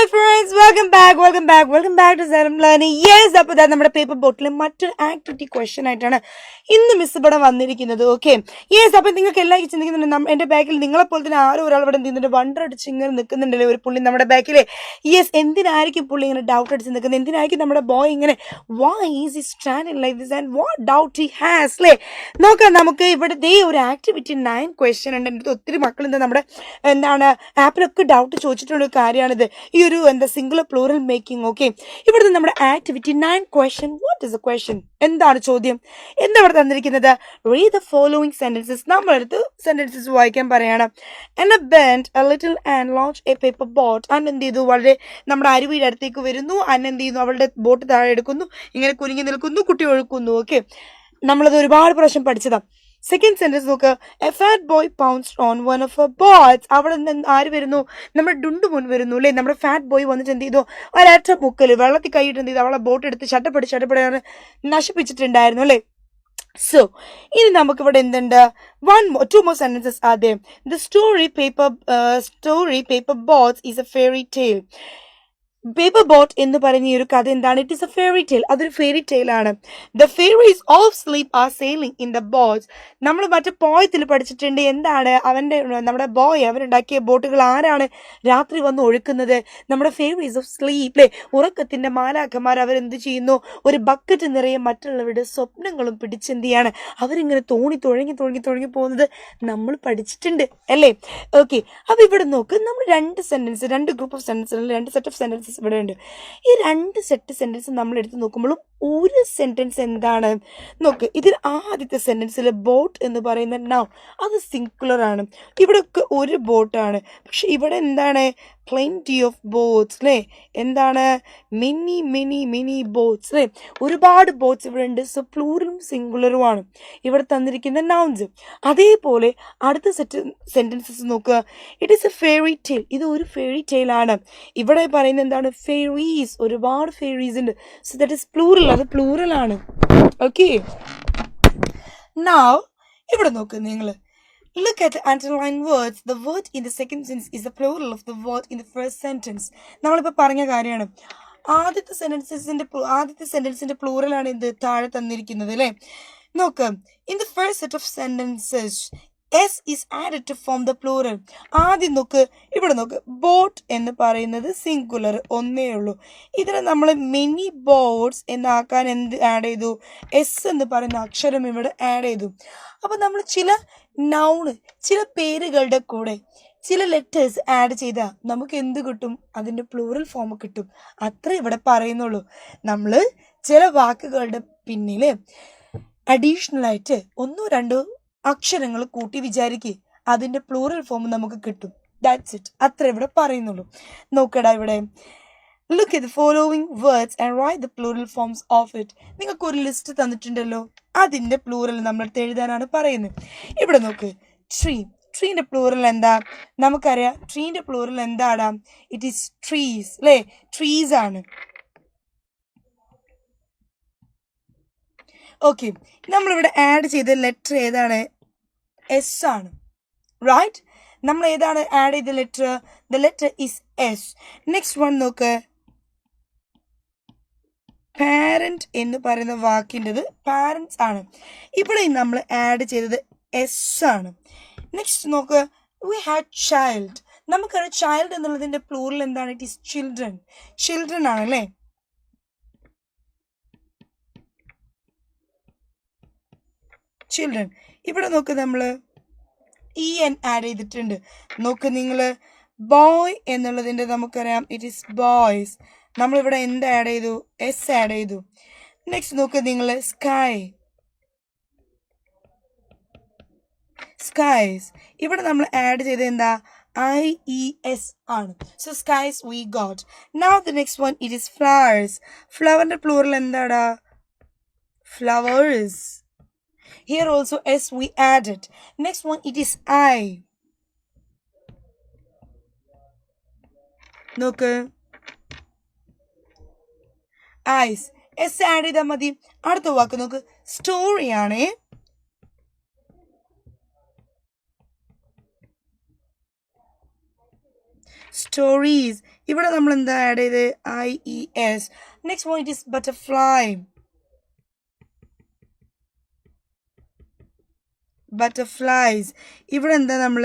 Hi friends, welcome back to Serum Learning. Yes, അപ്പോൾ നമ്മുടെ paper ബോട്ടിൽ മറ്റൊരു ആക്ടിവിറ്റി ക്വസ്റ്റ്യൻ ആയിട്ടാണ് ഇന്ന് മിസ് ഇവിടെ വന്നിരിക്കുന്നത്. Okay, yes. അപ്പം നിങ്ങൾക്ക് എല്ലാവർക്കും ചിന്തിക്കുന്നുണ്ട്, എൻ്റെ ബാക്കിൽ നിങ്ങളെപ്പോലെ തന്നെ ആരോ ഒരാൾ ഇവിടെ എന്ത് വണ്ടർ അടിച്ച് ഇങ്ങനെ നിൽക്കുന്നുണ്ടല്ലേ ഒരു പുള്ളി നമ്മുടെ ബാക്കിൽ. യെസ്, എന്തിനായിരിക്കും പുള്ളി ഇങ്ങനെ ഡൗട്ട് അടിച്ച് നിൽക്കുന്നത്? എന്തിനായിരിക്കും നമ്മുടെ ബോയ് ഇങ്ങനെ why is he standing like this and what doubt he has? അല്ലേ, നോക്കാം നമുക്ക് ഇവിടെ ദേ ഒരു ആക്ടിവിറ്റി 9 ക്വസ്റ്റ്യൻ ഉണ്ട്. എൻ്റെ ഒത്തിരി മക്കൾ നമ്മുടെ ആപ്പിലൊക്കെ ഡൗട്ട് ചോദിച്ചിട്ടുള്ള ഒരു കാര്യമാണിത്, ഈ ഒരു സിംഗുലർ പ്ലൂറൽ മേക്കിംഗ്. ഓക്കെ, ഇവിടുത്തെ നമ്മുടെ activity 9 question. What is A question? എന്താണ് ചോദ്യം? എന്താ ഇവിടെ തന്നിരിക്കുന്നത്? Read the following sentences. നമ്മളെടുത്ത് സെന്റൻസസ് വായിക്കാൻ പറയാണ്. And a bent a little and launched a paper boat. അന്ന് എന്ത് ചെയ്തു? വളരെ നമ്മുടെ അരുവിയുടെ അടുത്തേക്ക് വരുന്നു. അന്ന് എന്ത് ചെയ്യുന്നു? അവളുടെ ബോട്ട് താഴെ എടുക്കുന്നു, ഇങ്ങനെ കുലുങ്ങി നിൽക്കുന്നു, കുട്ടി ഒഴുക്കുന്നു. ഓക്കെ, നമ്മളത് ഒരുപാട് പ്രാവശ്യം പഠിച്ചതാണ്. സെക്കൻഡ് സെന്റൻസ് നോക്ക്. A fat boy pounced on one of a boats. അവിടെ നിന്ന് ആര് വരുന്നു? നമ്മുടെ ഡുണ്ടു മുൻ വരുന്നു അല്ലേ. നമ്മുടെ ഫാറ്റ് ബോയ് വന്നിട്ട് എന്ത് ചെയ്തു? ഒരൊറ്റ മുക്കല് വെള്ളത്തിൽ കൈയിട്ട് എന്ത് ചെയ്തു? അവളെ ബോട്ട് എടുത്ത് ചട്ടപ്പടി നശിപ്പിച്ചിട്ടുണ്ടായിരുന്നു അല്ലേ. സോ ഇനി നമുക്കിവിടെ എന്തുണ്ട്? two more sentences are there. The story paper boats is a fairy tale. Paper boat എന്ന് പറയുന്ന ഈ ഒരു കഥ എന്താണ്? It is a fairy tale. അതൊരു ഫെയറി ടെയിൽ ആണ്. The fairies of sleep are sailing in the boats. നമ്മൾ മറ്റേ പോയത്തിൽ പഠിച്ചിട്ടുണ്ട്. എന്താണ് നമ്മുടെ ബോയ് അവരുണ്ടാക്കിയ ബോട്ടുകൾ ആരാണ് രാത്രി വന്ന് ഒഴുക്കുന്നത്? നമ്മുടെ ഫെയറീസ് ഓഫ് സ്ലീപ്പ് അല്ലേ, ഉറക്കത്തിന്റെ മാലാഖമാർ. അവരെന്ത് ചെയ്യുന്നു? ഒരു ബക്കറ്റ് നിറയെ മറ്റുള്ളവരുടെ സ്വപ്നങ്ങളും പിടിച്ചെന്ത് ചെയ്യാണ്? അവരിങ്ങനെ തുഴങ്ങി പോകുന്നത് നമ്മൾ പഠിച്ചിട്ടുണ്ട് അല്ലേ. ഓക്കെ, അപ്പൊ ഇവിടെ നോക്ക്, നമ്മൾ രണ്ട് ഗ്രൂപ്പ് ഓഫ് സെന്റൻസ്, രണ്ട് സെറ്റ് ഓഫ് സെന്റൻസസ് ഇവിടെ ഉണ്ട്. ഈ രണ്ട് സെറ്റ് സെന്റൻസ് നമ്മൾ എടുത്ത് നോക്കുമ്പോഴും ഒരു സെന്റൻസ് എന്താണ് നോക്ക്. ഇതിൽ ആദ്യത്തെ സെന്റൻസിൽ ബോട്ട് എന്ന് പറയുന്ന നൗൺ അത് സിംഗുലർ ആണ്. ഇവിടെയൊക്കെ ഒരു ബോട്ടാണ്. പക്ഷെ ഇവിടെ എന്താണ്? പ്ലെന്റി ഓഫ് ബോട്ട്സ് അല്ലേ. എന്താണ്? മിനി ബോട്ട്സ് അല്ലേ. ഒരുപാട് ബോട്ട്സ് ഇവിടെ ഉണ്ട്. സോ പ്ലൂറലും സിംഗുലറും ആണ് ഇവിടെ തന്നിരിക്കുന്ന നൗൺസ്. അതേപോലെ അടുത്ത സെറ്റ് സെന്റൻസസ് നോക്കുക. It is A fairy tail. ഇത് ഒരു ഫെയറി ടെയിൽ ആണ്. ഇവിടെ പറയുന്നത് എന്താണ്? ഫെയറീസ്. ഒരുപാട് ഫെയറീസ് ഉണ്ട്. So that is plural. അത് പ്ലൂറൽ ആണ്. ഓക്കെ, നൗ ഇവിടെ നോക്കുക നിങ്ങൾ. Look at the underlined words. The word in the second sentence is the plural of the word in the first sentence. നമ്മളിപ്പോൾ പറഞ്ഞ കാര്യമാണ്. ആദ്യത്തെ സെന്റൻസിന്റെ പ്ലൂറൽ ആണ് ഇത് താഴെ തന്നിരിക്കുന്നത് അല്ലേ. നോക്ക്, in the first set of sentences S is added to form the plural. ആദ്യം നോക്ക്, ഇവിടെ നോക്ക്. ബോട്ട് എന്ന് പറയുന്നത് സിംഗുലർ, ഒന്നേ ഉള്ളൂ. ഇതിനെ നമ്മൾ മിനി ബോട്ട്സ് എന്നാക്കാൻ എന്ത് ആഡ് ചെയ്തു? എസ് എന്ന് പറയുന്ന അക്ഷരം ഇവിടെ ആഡ് ചെയ്തു. അപ്പൊ നമ്മൾ ചില നൗണ്, ചില പേരുകളുടെ കൂടെ ചില ലെറ്റേഴ്സ് ആഡ് ചെയ്താൽ നമുക്ക് എന്ത് കിട്ടും? അതിൻ്റെ പ്ലൂറൽ ഫോം കിട്ടും. അത്ര ഇവിടെ പറയുന്നുള്ളൂ. നമ്മൾ ചില വാക്കുകളുടെ പിന്നിൽ അഡീഷണൽ ആയിട്ട് 1-2 അക്ഷരങ്ങൾ കൂട്ടി വിചാരിക്കുക, അതിൻ്റെ പ്ലൂറൽ ഫോം നമുക്ക് കിട്ടും. That's it. അത്ര ഇവിടെ പറയുന്നുള്ളൂ. നോക്കടാ ഇവിടെ. Look at the following words and write the plural forms of it. നിങ്ങൾക്ക് ഒരു ലിസ്റ്റ് തന്നിട്ടുണ്ടല്ലോ, അതിൻ്റെ പ്ലൂറൽ നമ്മളടുത്ത് എഴുതാനാണ് പറയുന്നത്. ഇവിടെ നോക്ക്. ട്രീ. ട്രീൻ്റെ പ്ലൂറൽ എന്താ? നമുക്കറിയാം. ട്രീൻ്റെ പ്ലൂറൽ എന്താടാ? ഇറ്റ് ഈസ് ട്രീസ് അല്ലേ. ട്രീസ് ആണ്. ഓക്കെ, നമ്മളിവിടെ ആഡ് ചെയ്ത ലെറ്റർ ഏതാണ്? എസ് ആണ്. റൈറ്റ്. നമ്മൾ ഏതാണ് ആഡ് ചെയ്ത letter? The letter is S. Next one നോക്ക്. പാരന്റ് എന്ന് പറയുന്ന വാക്കിൻ്റെത് പാരൻസ് ആണ്. ഇവിടെ നമ്മൾ ആഡ് ചെയ്തത് എസ് ആണ്. നെക്സ്റ്റ് നോക്ക്. We had child. നമുക്കറിയാം ചൈൽഡ് എന്നുള്ളതിൻ്റെ പ്ലൂറൽ എന്താണ്? It is children. ചിൽഡ്രൻ ആണല്ലേ. ചിൽഡ്രൻ. ഇവിടെ നോക്ക്, നമ്മൾ എൻ ആഡ് ചെയ്തിട്ടുണ്ട്. നോക്ക് നിങ്ങൾ. ബോയ് എന്നുള്ളതിൻ്റെ നമുക്കറിയാം ഇറ്റ് ഈസ് ബോയ്സ്. നമ്മളിവിടെ എന്ത് ആഡ് ചെയ്തു? എസ് ആഡ് ചെയ്തു. നെക്സ്റ്റ് നോക്ക് നിങ്ങൾ. സ്കൈ. സ്കൈസ്. ഇവിടെ നമ്മൾ ആഡ് ചെയ്തത് എന്താ? IES ആണ്. So skies we got. Now the next one it is flowers. ഫ്ലവറിന്റെ പ്ലൂറൽ എന്താടാ? Flowers. Here also S we added. Next one it is I. നോക്ക്. ഐസ്. എസ് ആഡ് ചെയ്താൽ മതി. അടുത്ത വാക്ക് നോക്ക്. സ്റ്റോറി ആണേ. സ്റ്റോറീസ്. ഇവിടെ നമ്മൾ എന്താ ആഡ് ചെയ്ത്? IES. Next point is butterfly. Butterflies. ഇവിടെ എന്താ നമ്മൾ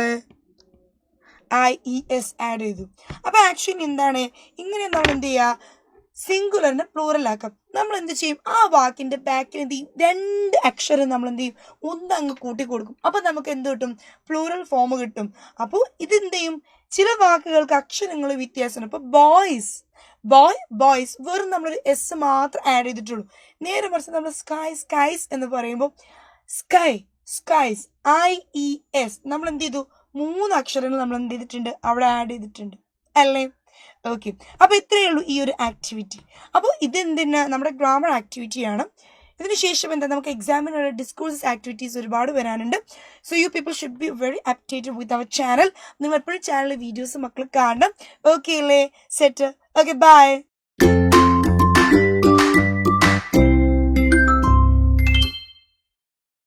IES ആഡ് ചെയ്തു. അപ്പൊ ആക്ച്വലി എന്താണ്? ഇങ്ങനെ നമ്മൾ എന്ത് ചെയ്യുക? സിംഗുലറിനെ പ്ലൂറൽ ആക്കാം. നമ്മൾ എന്ത് ചെയ്യും? ആ വാക്കിന്റെ ബാക്കിൽ എന്ത് ചെയ്യും? 2 അക്ഷരം നമ്മൾ എന്ത് ചെയ്യും? ഒന്ന് അങ്ങ് കൂട്ടി കൊടുക്കും. അപ്പൊ നമുക്ക് എന്ത് കിട്ടും? പ്ലൂറൽ ഫോം കിട്ടും. അപ്പോൾ ഇതെന്ത് ചെയ്യും? ചില വാക്കുകൾക്ക് അക്ഷരങ്ങൾ വ്യത്യാസമാണ്. ഇപ്പൊ ബോയ്സ്, ബോയ്സ് വെറും നമ്മളൊരു എസ് മാത്രം ആഡ് ചെയ്തിട്ടുള്ളൂ. നേരെ മറിച്ച് നമ്മൾ സ്കൈസ് എന്ന് പറയുമ്പോൾ സ്കൈസ് IES നമ്മൾ എന്ത് ചെയ്തു? 3 അക്ഷരങ്ങൾ നമ്മൾ എന്ത് ചെയ്തിട്ടുണ്ട്? അവിടെ ആഡ് ചെയ്തിട്ടുണ്ട് അല്ലേ? ഓക്കെ, അപ്പൊ ഇത്രയേ ഉള്ളൂ ഈ ഒരു ആക്ടിവിറ്റി. അപ്പോൾ ഇതെന്തിനാ? നമ്മുടെ ഗ്രാമർ ആക്ടിവിറ്റിയാണ്. ഇതിനുശേഷം എന്താ? നമുക്ക് എക്സാമിനുള്ള ഡിസ്കോഴ്സസ് ആക്ടിവിറ്റീസ് ഒരുപാട് വരാനുണ്ട്. So you people should be very updated with our channel. നിങ്ങൾ എപ്പോഴും ചാനലിലെ വീഡിയോസ് മക്കൾ കാണണം. ഓക്കെ അല്ലേ? സെറ്റ്. Okay, by.